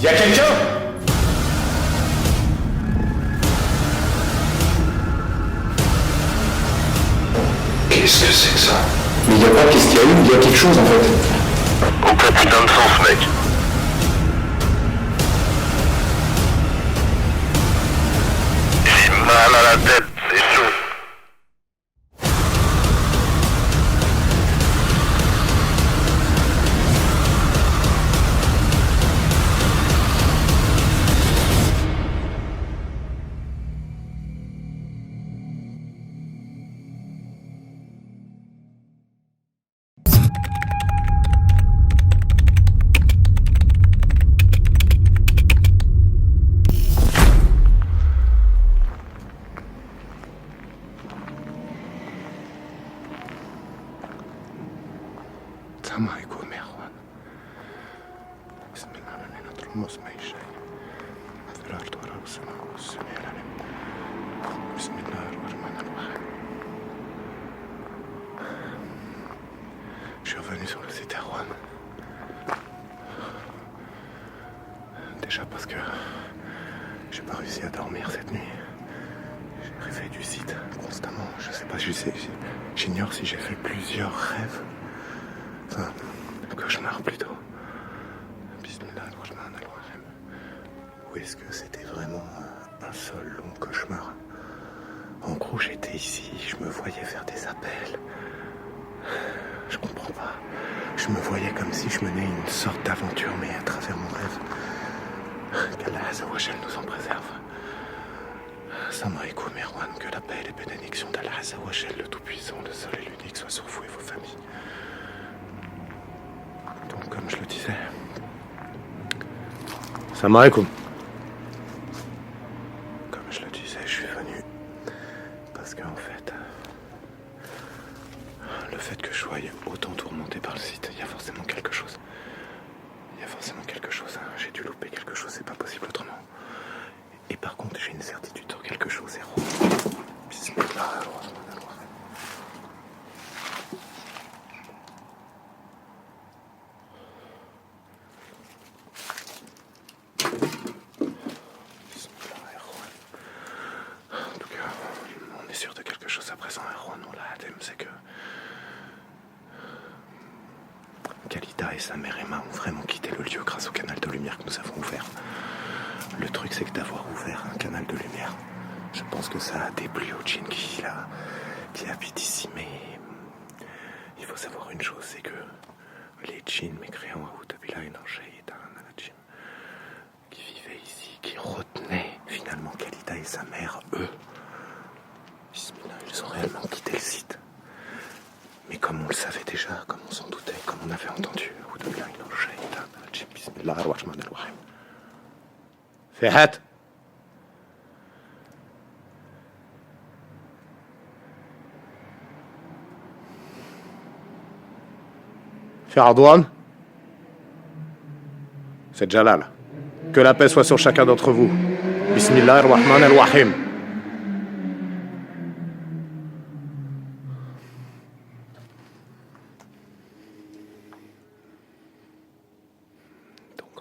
Y a quelqu'un? Qu'est-ce que c'est que ça? Mais y a pas qu'est-ce qu'il y a eu, il y a quelque chose en fait. Aucun putain de sens, mec. J'ai mal à la tête, c'est chaud. السلام عليكم يا اخوان. بسم الله الرحمن الرحيم. ما شيء هذا الارض وراء السماء والسماء العلم. بسم الله الرحمن الرحيم. Je suis revenu sur le site Erwan. Déjà parce que j'ai pas réussi à dormir cette nuit. J'ai rêvé du site constamment. Je sais pas, j'ignore si j'ai fait plusieurs rêves. Enfin, cauchemar plutôt. Bismillah ar-Rahman ar-Rahim. Ou est-ce que c'était vraiment un seul long cauchemar? En gros, j'étais ici, je me voyais faire des appels. Je comprends pas. Je me voyais comme si je menais une sorte d'aventure, mais à travers mon rêve. Qu'Allah Azza wa Jal nous en préserve. Salam alaikum Erwan, que la paix et les bénédictions d'Allah Azza wa Jal, le Tout-Puissant, le seul et l'unique, soient sur vous et vos familles. Donc, comme je le disais. Salam alaikum. Comme je le disais, je suis venu parce qu'en fait, le fait que je sois autant tourmenté par le site, il y a forcément quelque chose. Il y a forcément quelque chose. J'ai dû louper quelque chose, c'est pas possible autrement. Et par contre, j'ai une certitude sur quelque chose, zéro. Bismillah. En tout cas, on est sûr de quelque chose à présent, Erwan, on l'a adem, c'est que Khalida et sa mère Emma ont vraiment quitté le lieu grâce au canal de lumière que nous avons ouvert. Le truc, c'est que d'avoir ouvert un canal de lumière, je pense que ça a déplu au djinn qui habite ici, mais il faut savoir une chose, c'est que les djinns mécréants qui vivaient ici, qui retenaient finalement Khalida et sa mère, eux, ils ont réellement quitté le site. Mais comme on le savait déjà, comme on s'en doutait, comme on avait entendu, Bismillah ar-Rahman ar-Rahim. Fihat. Fi Ardouane. C'est Jalal. Que la paix soit sur chacun d'entre vous. Bismillah ar-Rahman ar-Rahim.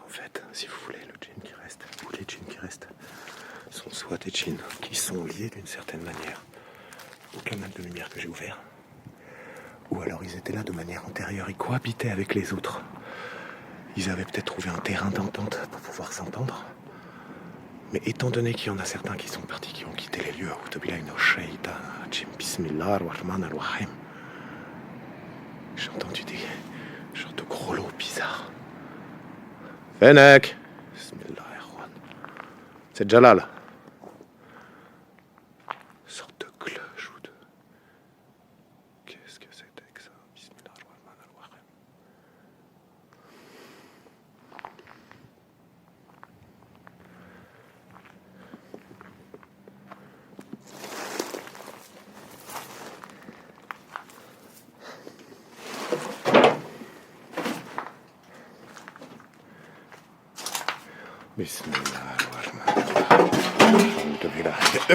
En fait, si vous voulez, le djinn qui reste, ou les djinns qui restent, sont soit des djinns qui sont liés d'une certaine manière au canal de lumière que j'ai ouvert, ou alors ils étaient là de manière antérieure, ils cohabitaient avec les autres. Ils avaient peut-être trouvé un terrain d'entente pour pouvoir s'entendre. Mais étant donné qu'il y en a certains qui sont partis, qui ont quitté les lieux, Bismillah ar-Rahman ar-Rahim, j'ai entendu des genres de gros lots bizarres. Fennec. Bismillah ar-Rahman. C'est Jalal. Sorte de cloche ou de... Qu'est-ce que c'était que ça? Bismillah ar-Rahman ar-Rahim.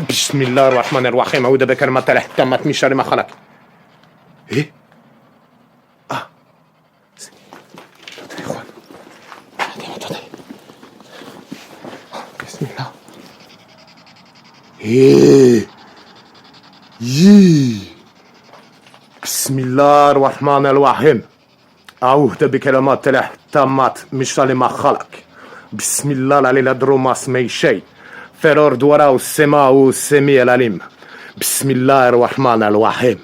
بسم الله الرحمن الرحيم أعوذ بكلمات الله التامات من شر ما خلق. إيه؟ Attendez. يي يي بسم الله الرحمن الرحيم أعوذ بكلمات الله التامات من شر ما خلق بسم الله العلي العظيم ما اسمه شيء في الأرض والسماء والسماء والسميع العليم بسم الله الرحمن الرحيم.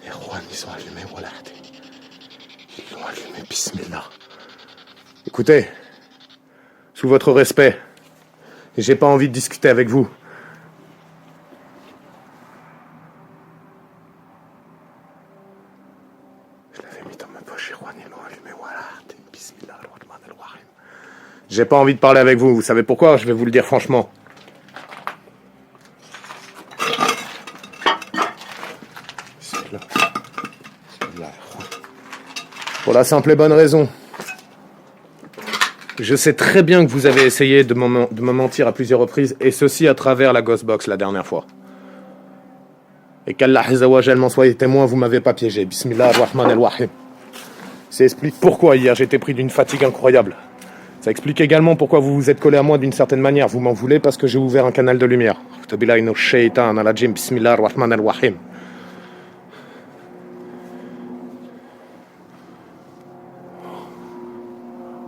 Erwan, ils ont allumé, voilà. Ils l'ont allumé, bismillah. Écoutez, sous votre respect, j'ai pas envie de discuter avec vous. Je l'avais mis dans ma poche, Erwan, ils l'ont allumé, voilà. Bismillah ar-Rahman ar-Rahim. J'ai pas envie de parler avec vous, vous savez pourquoi? Je vais vous le dire franchement. Pour la simple et bonne raison. Je sais très bien que vous avez essayé de me mentir à plusieurs reprises, et ceci à travers la Ghostbox la dernière fois. Et qu'Allah Azzawajal m'en soit témoin, vous m'avez pas piégé. Bismillah ar-Rahman ar-Rahim. Ça explique pourquoi hier j'étais pris d'une fatigue incroyable. Ça explique également pourquoi vous vous êtes collé à moi d'une certaine manière. Vous m'en voulez parce que j'ai ouvert un canal de lumière. Bismillah ar-Rahman ar-Rahim.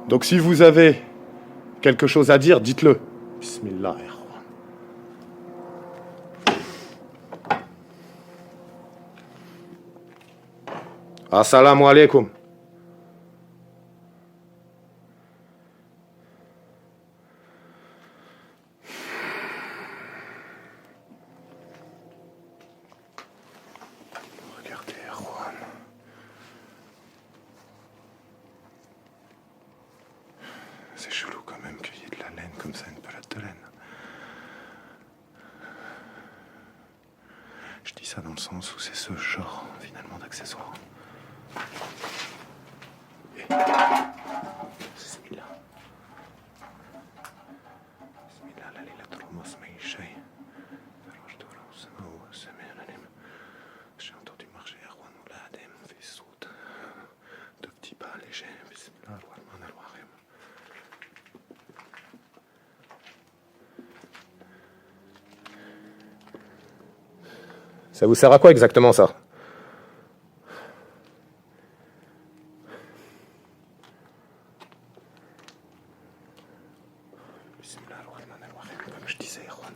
Donc si vous avez quelque chose à dire, dites-le. Bismillah. Assalamu alaikum. Regardez, Erwan. C'est chelou quand même qu'il y ait de la laine comme ça, une pelote de laine. Je dis ça dans le sens où c'est ce genre finalement d'accessoires. Bismillah. Bismillah, la lila trouma smaï shay. J'ai entendu marcher Erwan ou l'Adem, fait soute. De petits pas légers. Bismillah, ar-Rahman ar-Rahim. Ça vous sert à quoi exactement ça? Comme je disais, Erwan.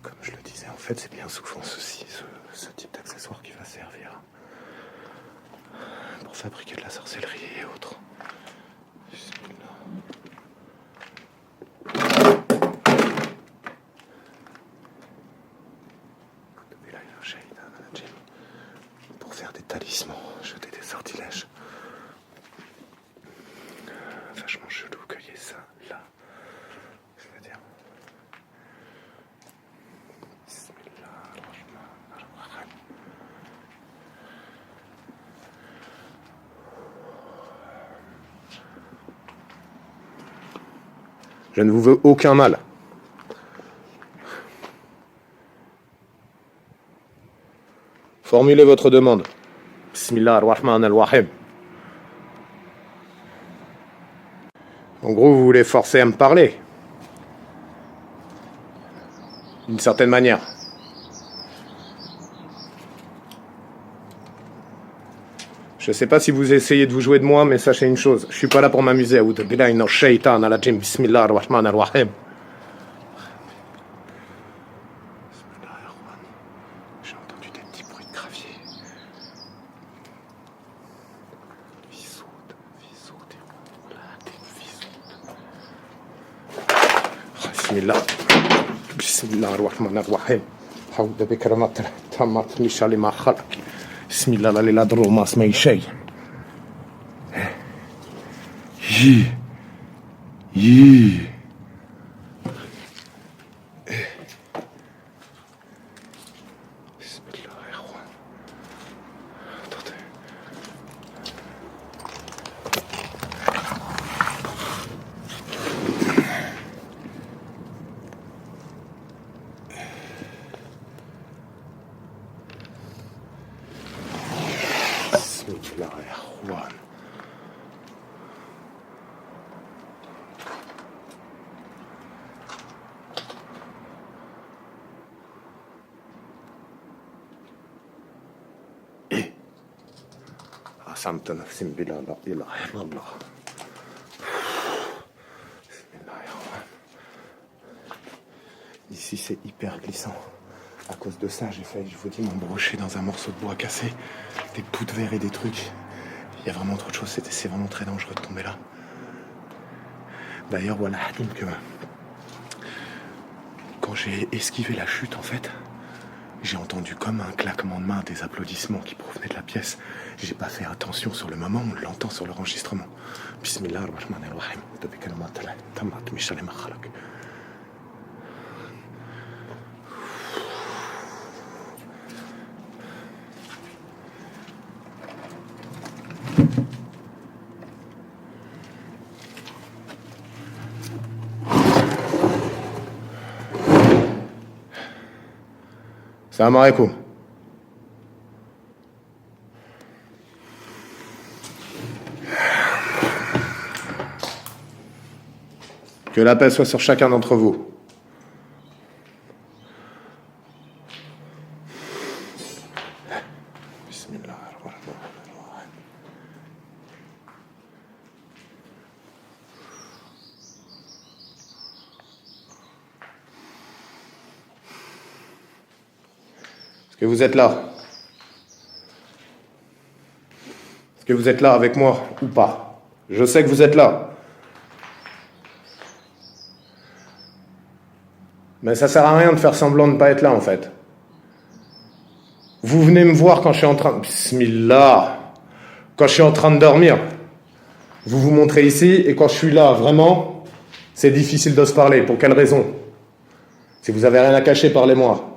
Comme je le disais, en fait, c'est bien souvent ce type d'accessoire qui va servir pour fabriquer de la sorcellerie et autres. Pour faire des talismans, jeter des sortilèges. Vachement chelou qu'il y ait ça là. Je veux dire. Bismillah ar-Rahman ar-Rahim. Je ne vous veux aucun mal. Formulez votre demande. Bismillah ar-Rahman ar-Rahim. En gros, vous voulez forcer à me parler. D'une certaine manière. Je sais pas si vous essayez de vous jouer de moi, mais sachez une chose. Je suis pas là pour m'amuser. Bismillah ar-Rahman ar-Rahim. J'ai entendu des petits bruits de gravier. Bismillah. Bismillah ar-Rahman ar-Rahim. Hawda bikaramat tamat mishali ma khalaq. Bismillah la lila dro ma smay shay. Yi. قسمت نفسي بالله لا اله الا الله. Ici c'est hyper glissant. À cause de ça, j'ai failli, je vous dis, m'embrocher dans un morceau de bois cassé, des bouts de verre et des trucs. Il y a vraiment trop de choses, c'est vraiment très dangereux de tomber là. D'ailleurs, voilà, que quand j'ai esquivé la chute, en fait, j'ai entendu comme un claquement de main, des applaudissements qui provenaient de la pièce. J'ai pas fait attention sur le moment, on l'entend sur l'enregistrement. Bismillah ar-Rahman ar-Rahim. Salam alaikum. Que la paix soit sur chacun d'entre vous. Est-ce que vous êtes là? Est-ce que vous êtes là avec moi ou pas? Je sais que vous êtes là. Mais ça sert à rien de faire semblant de ne pas être là en fait. Vous venez me voir quand je suis en train... Bismillah. Quand je suis en train de dormir. Vous vous montrez ici et quand je suis là, vraiment, c'est difficile de se parler. Pour quelle raison? Si vous avez rien à cacher, parlez-moi.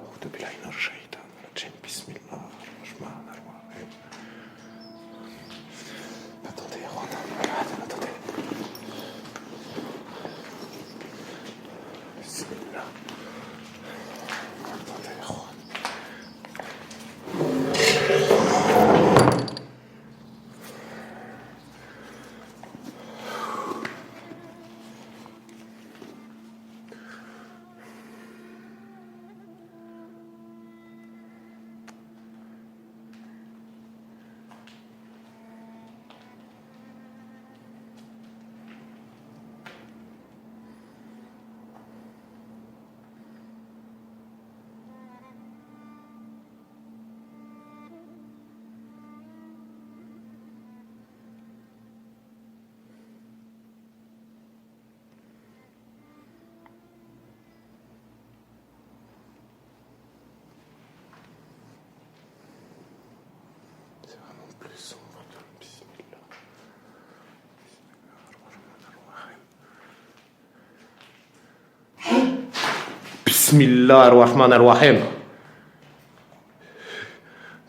Bismillah ar-Rahman ar-Rahim.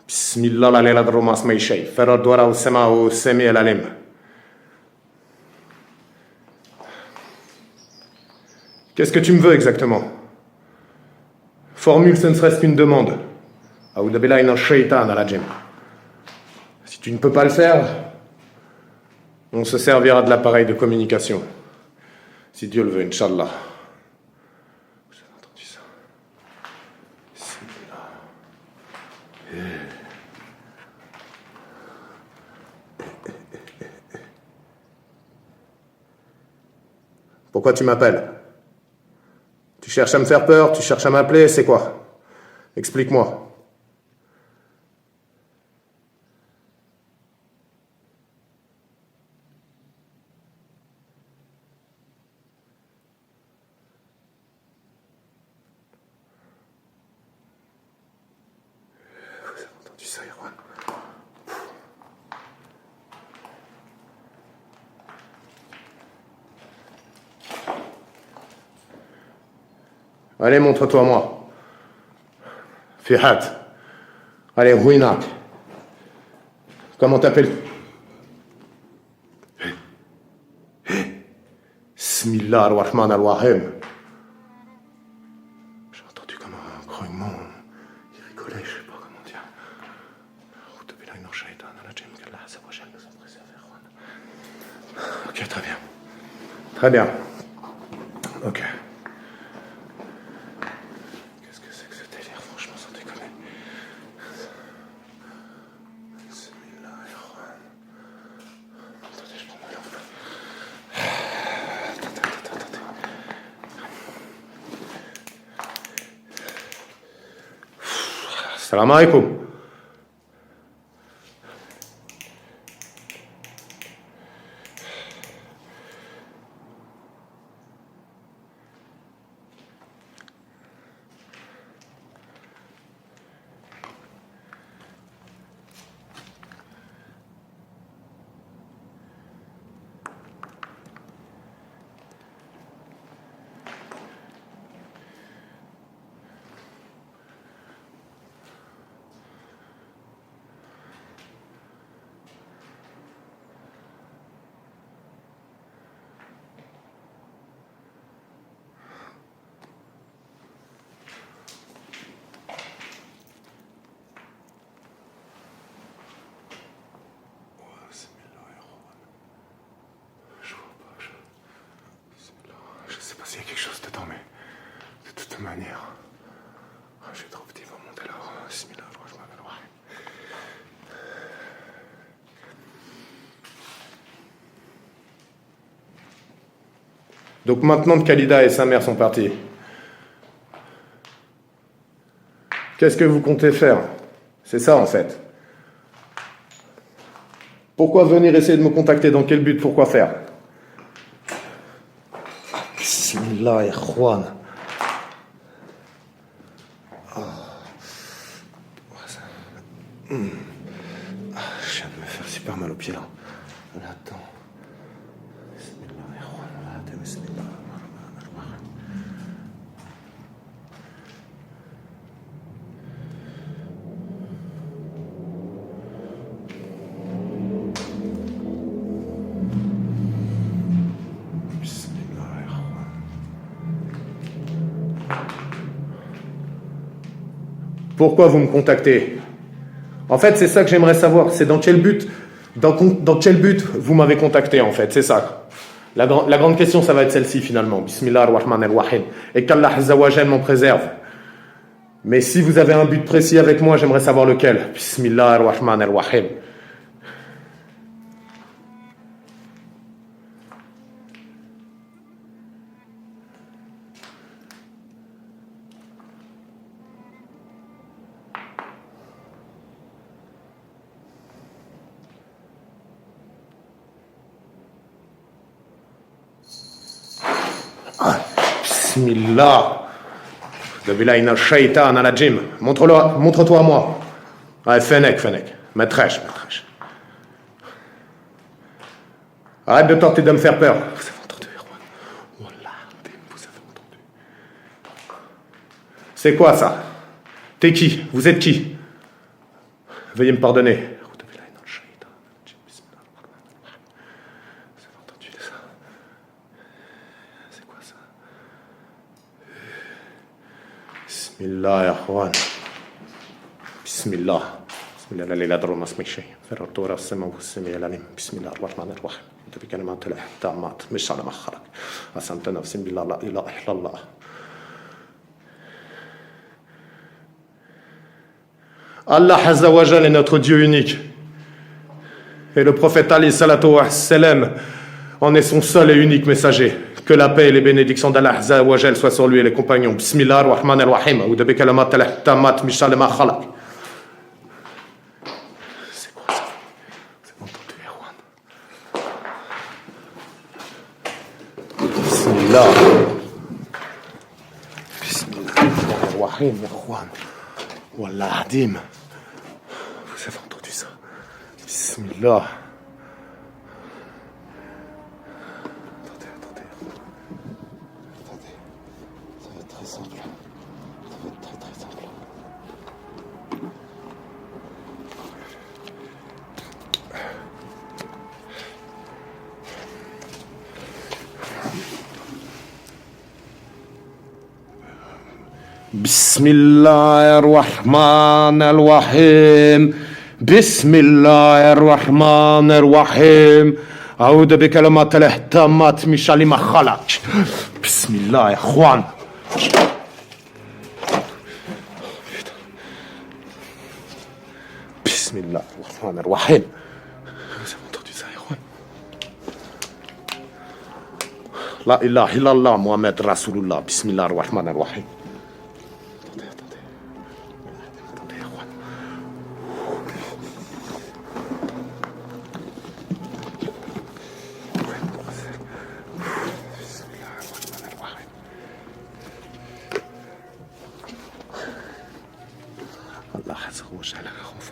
Bismillah la layla ad-rumas ma shay. Farad wara as-sama wa as-sami al-alim. Qu'est-ce que tu me veux exactement? Formule ce ne serait-ce qu'une demande. A'udhu billahi minash shaitan ar-rajim. Si tu ne peux pas le faire, on se servira de l'appareil de communication. Si Dieu le veut, Inch'Allah. Vous avez entendu ça? Pourquoi tu m'appelles? Tu cherches à me faire peur? Tu cherches à m'appeler? C'est quoi? Explique-moi. Vous avez entendu ça, Erwan? Allez, montre-toi à moi. Fihat. Allez, Ruinak. Comment t'appelles? Bismillah ar-Rahman ar-Rahim. J'ai entendu comme un grognement. Il rigolait, je sais pas comment dire. Ok, très bien. Très bien. Ok. Qu'est-ce que c'est que ce délire? Franchement, sans déconner. Bismillahirrahmanirrahim. Salam alaikum. Je sais pas s'il y a quelque chose dedans, mais de toute manière, j'ai trop petit pour monter là. Bismillah, donc maintenant que Khalida et sa mère sont partis, qu'est-ce que vous comptez faire? C'est ça en fait. Pourquoi venir essayer de me contacter? Dans quel but? Pourquoi faire? Bismillah, ikhwan. Je viens de me faire super mal au pied là. Attends. Bismillah, ikhwan. Bismillah. Pourquoi vous me contactez? En fait, c'est ça que j'aimerais savoir. C'est dans quel but, dans quel but vous m'avez contacté, en fait. C'est ça. La grande question, ça va être celle-ci, finalement. Bismillah ar-Rahman ar-Rahim. Et qu'Allah Azza wa Jal m'en préserve. Mais si vous avez un but précis avec moi, j'aimerais savoir lequel. Bismillah ar-Rahman ar-Rahim. Bismillah. Dabilaïna shaitan à la gym. Montre-toi à moi. Ouais, Fennec. Matrèche. Arrête de tenter de me faire peur. Vous avez entendu, Erwan? Wallah, vous avez entendu. C'est quoi ça? T'es qui? Vous êtes qui? Veuillez me pardonner. Bismillah, ya Juan. Bismillah. Bismillah, la layla darru ma اسمك شيء. فررت ورا السماء والسماء العليم. بسم الله الرحمن الرحيم. بكلمات الله التامات مش على ما خلق. أسمت نفسي بالله لا إله إلا الله. Allah Azza wa Jal est notre Dieu unique. Et le prophète alayhi salatu wa salam en est son seul et unique messager. Que la paix et les bénédictions d'Allah Azza wa Jal soient sur lui et les compagnons. Bismillah ar-Rahman ar-Rahim. Ou de bekalamat Allah tamat mishal ma khalaq. C'est quoi ça? C'est entendu, Erwan? Bismillah. Bismillah ar-Rahim, Erwan. Wallah adim. Vous avez entendu ça? Bismillah. Bismillah ar-Rahman ar-Rahim. Bismillah ar-Rahman ar-Rahim. أعوذ بكلمات الله التامات من شر ما خلق. Bismillah, ya Juan. Bismillah ar-Rahman ar-Rahim. Vous avez entendu ça, ya Juan? La ilaha illallah Muhammad Rasulullah. Bismillah ar-Rahman ar-Rahim. Attendez, ya Juan.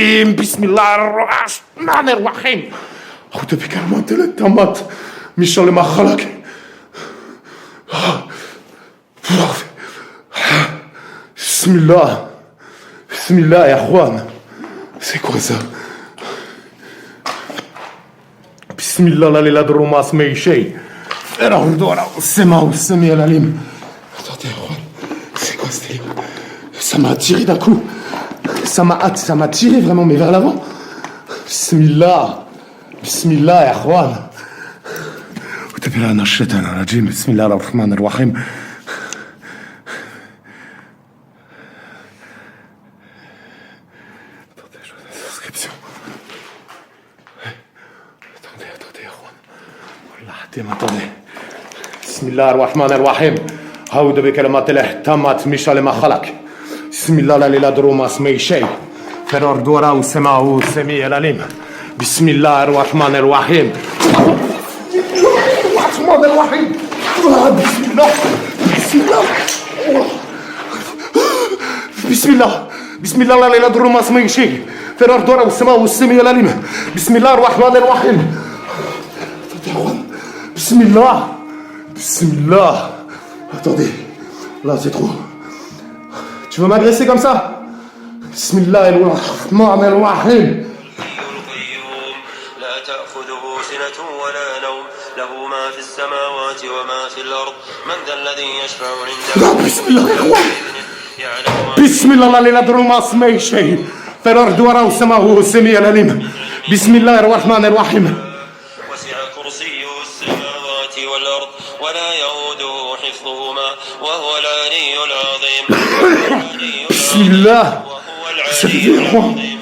الرجيم بسم الله الرحمن الرحيم أعوذ بكلمات الله التامات من شر ما خلق بسم الله يا اخوان c'est quoi ça بسم الله لا لا يضر ما اسمه شيء السماء والسميع العليم. Attendez, c'est quoi ce délire? Ça m'a attiré d'un coup. Ça m'a tiré vraiment, mais vers l'avant. Bismillah ya akhwan. وتبلا أنا الشيطان الرجيم بسم الله الرحمن الرحيم. Attendez, je vois la souscription. Attendez, akhwan. والله attendez. بسم الله الرحمن الرحيم. أعوذ بكلمات الله التامات من شر ما خلق. بسم الله لا يضر ما اسمه شيء في الأرض ولا السماء والسميع العليم. بسم الله الرحمن الرحيم. الرحمن الرحيم. بسم الله لا يضر ما اسمه شيء في الأرض ولا السماء والسميع العليم. بسم الله الرحمن الرحيم. بسم الله. Attendez, là c'est trop. Tu veux m'agresser comme ça? Bismillahirrahmanirrahim. لا تأخذه سنة ولا نوم له ما في السماوات وما في الأرض من ذا الذي يشفع عنده بسم الله يا اخوان. يعلم ما بسم الله لا يضر ما اسمه شيء في الأرض ولا السماء والسميع العليم. بسم الله الرحمن الرحيم. وسع كرسيه السماوات والأرض ولا يؤوده حفظهما وهو العلي العظيم. بسم الله. وهو العلي العظيم.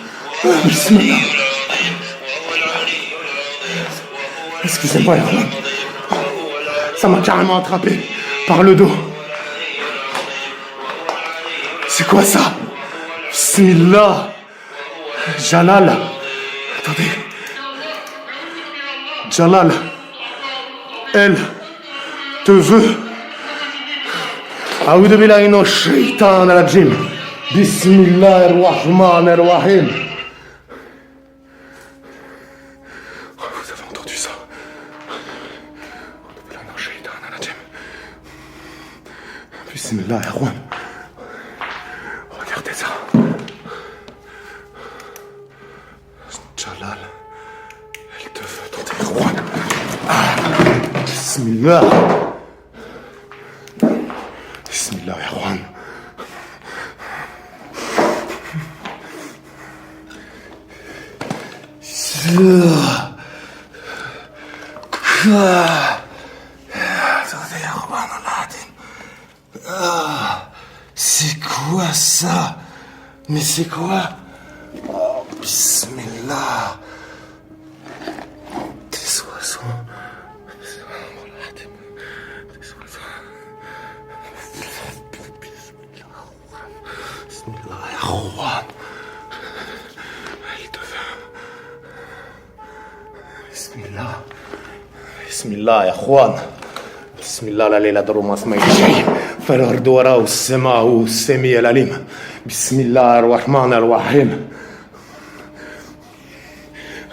بسم الله. Excusez-moi, ça m'a carrément attrapé par le dos. C'est quoi ça? Bismillah. Jalal. Attendez. Jalal. Elle te veut. A'udhu billahi minash shaitanir rajim. Bismillahir rahmanir rahim. Vous avez entendu ça? Bismillah, Erwan. Regardez ça. Jalal, elle te veut, attendez, Erwan. Bismillah. Bismillah, Erwan. Attendez, Erwan, c'est quoi ça? Mais c'est quoi? Oh, bismillah. Des oiseaux. Des oiseaux. Bismillah, Erwan. Il devait. Bismillah. Bismillah, Erwan. Bismillah, la layla darou ma sma'i shay. فالأرض وراء السماء السميع العليم بسم الله الرحمن الرحيم.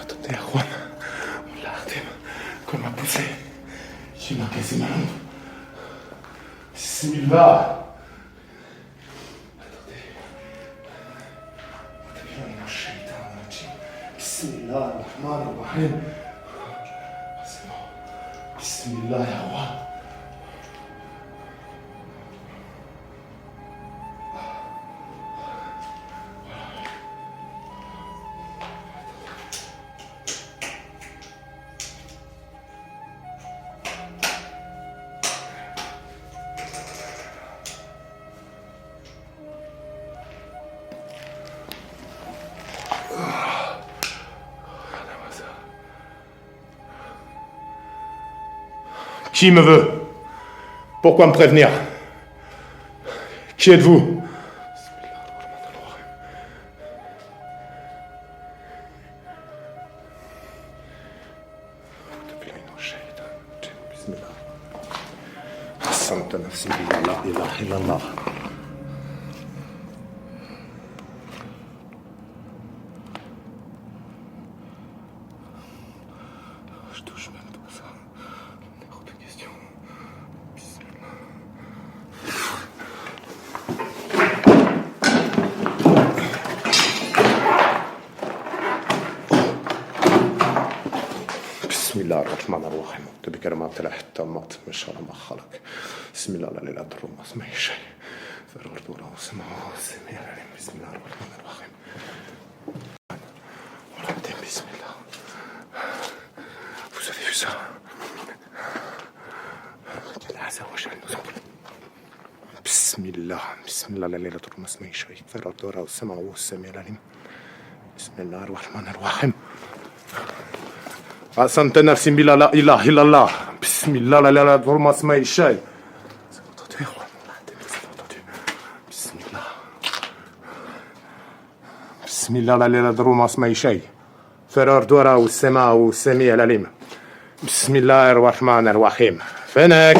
Attendez, Erwan. Wallah, Adim, qu'on m'a poussé. J'ai m'a cassé ma lampe. Bismillah. Attendez. Bismillah الرحمن الرحيم. C'est bon. Bismillah, Erwan. Qui me veut? Pourquoi me prévenir? Qui êtes-vous? Je touche même pas ça. Hors de question. بسم الله الرحمن الرحيم بكلمات الله التامات من شر ما خلق بسم الله لا اله الا الله اسمه شيء في الارض ولا السماء السميع العليم بسم الله الرحمن الرحيم بسم الله. Vous avez vu ça? Allah Azza wa Jalla nous envoie. Bismillah, Bismillah, la layla turma اسمه شيء في الارض ولا السماء السميع العليم بسم الله الرحمن الرحيم. أحسنت نفسي بلا لا إله إلا الله بسم الله لا لا ضرما اسمه شيء. بسم الله بسم الله لا لا ضرما اسمه شيء في الأرض والسماء السميع العليم بسم الله الرحمن الرحيم. فينك؟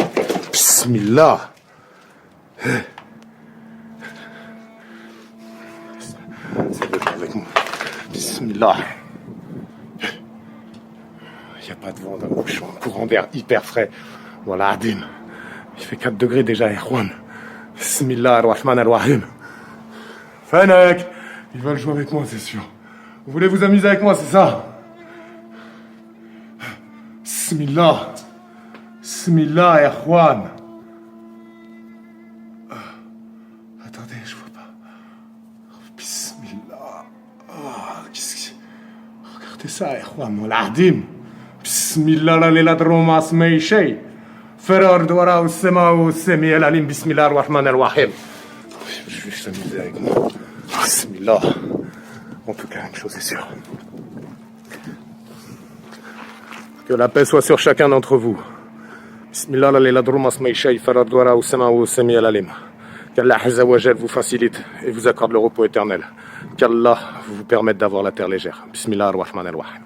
بسم الله. بسم الله. Il n'y a pas de vent dans le bouchon, courant d'air hyper frais. Voilà, Adim. Il fait 4 degrés déjà, Erwan. Bismillah ar-Rahman ar-Rahim. Fanek. Ils veulent jouer avec moi, c'est sûr. Vous voulez vous amuser avec moi, c'est ça? Bismillah. Bismillah, Erwan. Attendez, je vois pas. Bismillah. Qu'est-ce que... Regardez ça, Erwan. Voilà, Adim. بسم الله لا لا دروما اسمي شيء فرار دورا والسماء والسميع العليم بسم الله الرحمن الرحيم. Je vais s'amuser avec moi. Bismillah. En tout cas, une chose est sûre. Que la paix soit sur chacun d'entre vous. Bismillah la la dروما اسمي شيء فرار دورا والسماء والسميع العليم. Qu'Allah Azza wa Jalla vous facilite et vous accorde le repos éternel. Qu'Allah vous permette d'avoir la terre légère. Bismillah ar-Rahman ar-Rahim.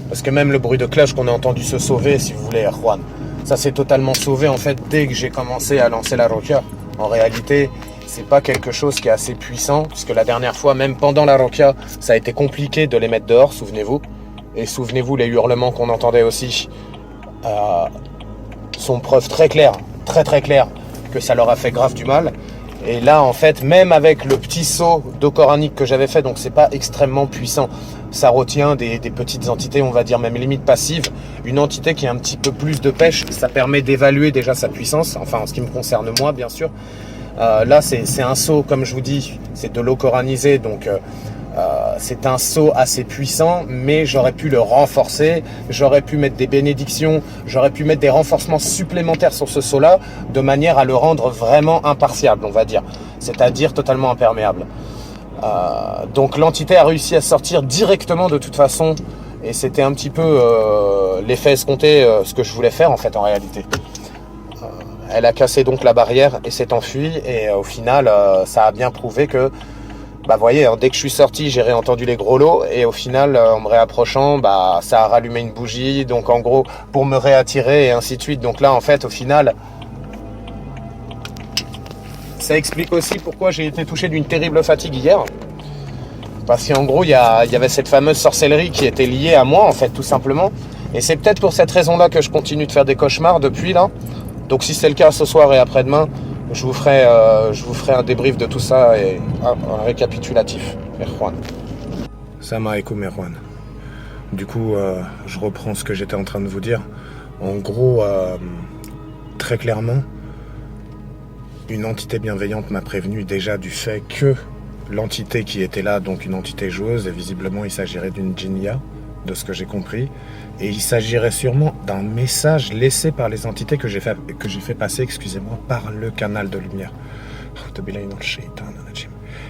Parce que même le bruit de cloche qu'on a entendu se sauver, si vous voulez, Erwan, ça s'est totalement sauvé en fait dès que j'ai commencé à lancer la roquia. En réalité, c'est pas quelque chose qui est assez puissant, puisque la dernière fois, même pendant la roquia, ça a été compliqué de les mettre dehors, souvenez-vous. Et souvenez-vous, les hurlements qu'on entendait aussi sont preuve très claire, très claire, que ça leur a fait grave du mal. Et là, en fait, même avec le petit saut d'eau coranique que j'avais fait, donc c'est pas extrêmement puissant. Ça retient des petites entités, on va dire même limite passives. Une entité qui a un petit peu plus de pêche, ça permet d'évaluer déjà sa puissance, enfin en ce qui me concerne moi, bien sûr. Là, c'est un saut, comme je vous dis, c'est de l'eau coranisée, donc c'est un saut assez puissant, mais j'aurais pu le renforcer, j'aurais pu mettre des bénédictions, j'aurais pu mettre des renforcements supplémentaires sur ce saut-là, de manière à le rendre vraiment impartiable, on va dire, c'est-à-dire totalement imperméable. Donc l'entité a réussi à sortir directement de toute façon. Et c'était un petit peu l'effet escompté, ce que je voulais faire en fait en réalité. Elle a cassé donc la barrière et s'est enfuie. Et au final, ça a bien prouvé que, bah voyez, hein, dès que je suis sorti, j'ai réentendu les gros lots. Et au final, en me réapprochant, bah ça a rallumé une bougie. Donc en gros, pour me réattirer et ainsi de suite. Donc là, en fait, au final, ça explique aussi pourquoi j'ai été touché d'une terrible fatigue hier. Parce qu'en gros, il y avait cette fameuse sorcellerie qui était liée à moi, en fait, tout simplement. Et c'est peut-être pour cette raison-là que je continue de faire des cauchemars depuis là. Donc si c'est le cas ce soir et après-demain, je vous ferai un débrief de tout ça et un récapitulatif. Merwan. Salam alaikum Merwan. Du coup, je reprends ce que j'étais en train de vous dire. En gros, très clairement, une entité bienveillante m'a prévenu déjà du fait que l'entité qui était là, donc une entité joueuse, et visiblement il s'agirait d'une djinnia, de ce que j'ai compris, et il s'agirait sûrement d'un message laissé par les entités que j'ai fait passer, excusez-moi, par le canal de lumière.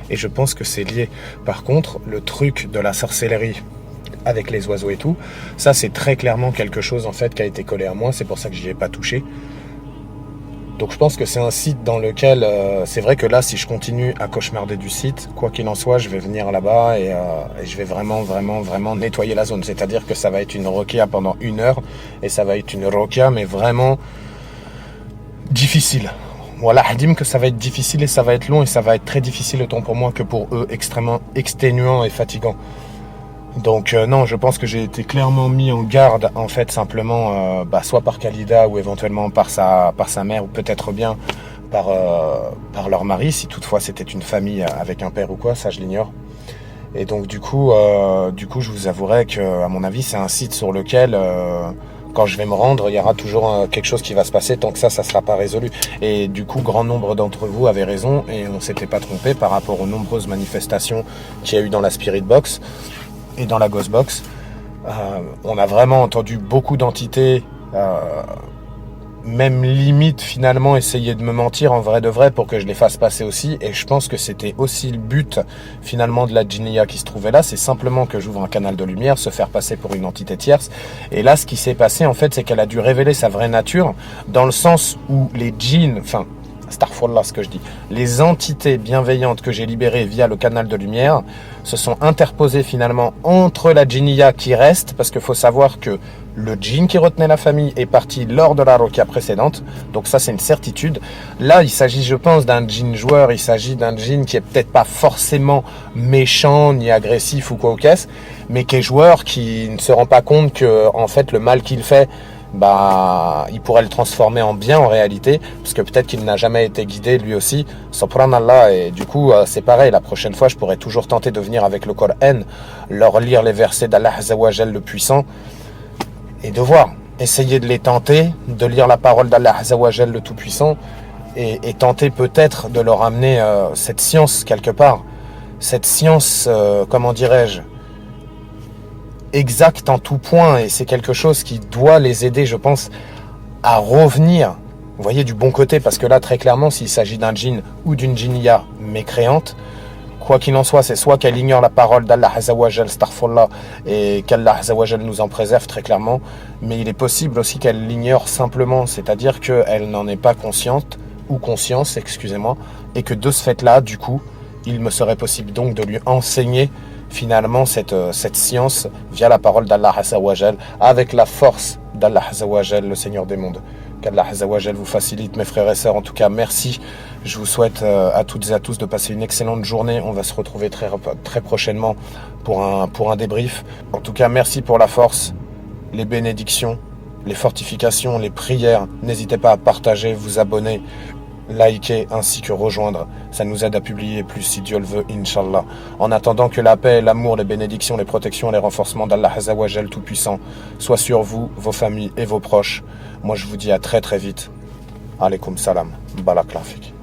Et je pense que c'est lié. Par contre, le truc de la sorcellerie avec les oiseaux et tout, ça c'est très clairement quelque chose en fait qui a été collé à moi, c'est pour ça que j'y ai pas touché. Donc je pense que c'est un site dans lequel, c'est vrai que là, si je continue à cauchemarder du site, quoi qu'il en soit, je vais venir là-bas et je vais vraiment nettoyer la zone. C'est-à-dire que ça va être une rokia pendant 1 heure et ça va être une rokia, mais vraiment difficile. Voilà, Hadim, que ça va être difficile et ça va être long et ça va être très difficile autant pour moi que pour eux, extrêmement exténuant et fatigant. Donc non, je pense que j'ai été clairement mis en garde en fait simplement soit par Khalida ou éventuellement par sa mère ou peut-être bien par leur mari si toutefois c'était une famille avec un père ou quoi, ça je l'ignore. Et donc du coup je vous avouerai que à mon avis c'est un site sur lequel quand je vais me rendre, il y aura toujours quelque chose qui va se passer tant que ça sera pas résolu. Et du coup, grand nombre d'entre vous avaient raison et on s'était pas trompé par rapport aux nombreuses manifestations qu'il y a eu dans la Spirit Box et dans la Ghost Box. On a vraiment entendu beaucoup d'entités, même limite finalement essayer de me mentir en vrai de vrai pour que je les fasse passer aussi. Et je pense que c'était aussi le but finalement de la djinnia qui se trouvait là. C'est simplement que j'ouvre un canal de lumière, se faire passer pour une entité tierce. Et là, ce qui s'est passé en fait, c'est qu'elle a dû révéler sa vraie nature dans le sens où les djinns, enfin, astaghfirullah ce que je dis, les entités bienveillantes que j'ai libérées via le canal de lumière se sont interposées finalement entre la djinnia qui reste, parce qu'il faut savoir que le djinn qui retenait la famille est parti lors de la rokia précédente, donc ça c'est une certitude. Là il s'agit je pense d'un djinn joueur, il s'agit d'un djinn qui est peut-être pas forcément méchant ni agressif ou quoi au caisse, mais qui est joueur, qui ne se rend pas compte que en fait le mal qu'il fait, il pourrait le transformer en bien en réalité, parce que peut-être qu'il n'a jamais été guidé lui aussi, subhanallah. Et du coup c'est pareil, la prochaine fois je pourrais toujours tenter de venir avec le Coran, leur lire les versets d'Allah Azza wa Jal le puissant et de voir, essayer de les tenter, de lire la parole d'Allah Azza wa Jal le tout puissant et tenter peut-être de leur amener cette science quelque part, cette science comment dirais-je, exact en tout point, et c'est quelque chose qui doit les aider je pense à revenir, vous voyez, du bon côté, parce que là très clairement s'il s'agit d'un djinn ou d'une djinnia mécréante, quoi qu'il en soit, c'est soit qu'elle ignore la parole d'Allah Azza wa Jal, astaghfirullah, et qu'Allah Azza wa Jal nous en préserve très clairement, mais il est possible aussi qu'elle l'ignore simplement, c'est-à-dire qu'elle n'en est pas consciente ou conscience, excusez-moi, et que de ce fait-là, du coup, il me serait possible donc de lui enseigner finalement cette science via la parole d'Allah Azza wa Jal, avec la force d'Allah Azza wa Jal, le Seigneur des mondes. Qu'Allah Azza wa Jal vous facilite, mes frères et sœurs. En tout cas, merci. Je vous souhaite à toutes et à tous de passer une excellente journée. On va se retrouver très prochainement pour un débrief. En tout cas, merci pour la force, les bénédictions, les fortifications, les prières. N'hésitez pas à partager, vous abonner, liker ainsi que rejoindre. Ça nous aide à publier plus si Dieu le veut, Inch'Allah. En attendant que la paix, l'amour, les bénédictions, les protections, les renforcements d'Allah Azza wa Jal Tout-Puissant soient sur vous, vos familles et vos proches. Moi je vous dis à très très vite. Alaykoum salam. Barak lafik.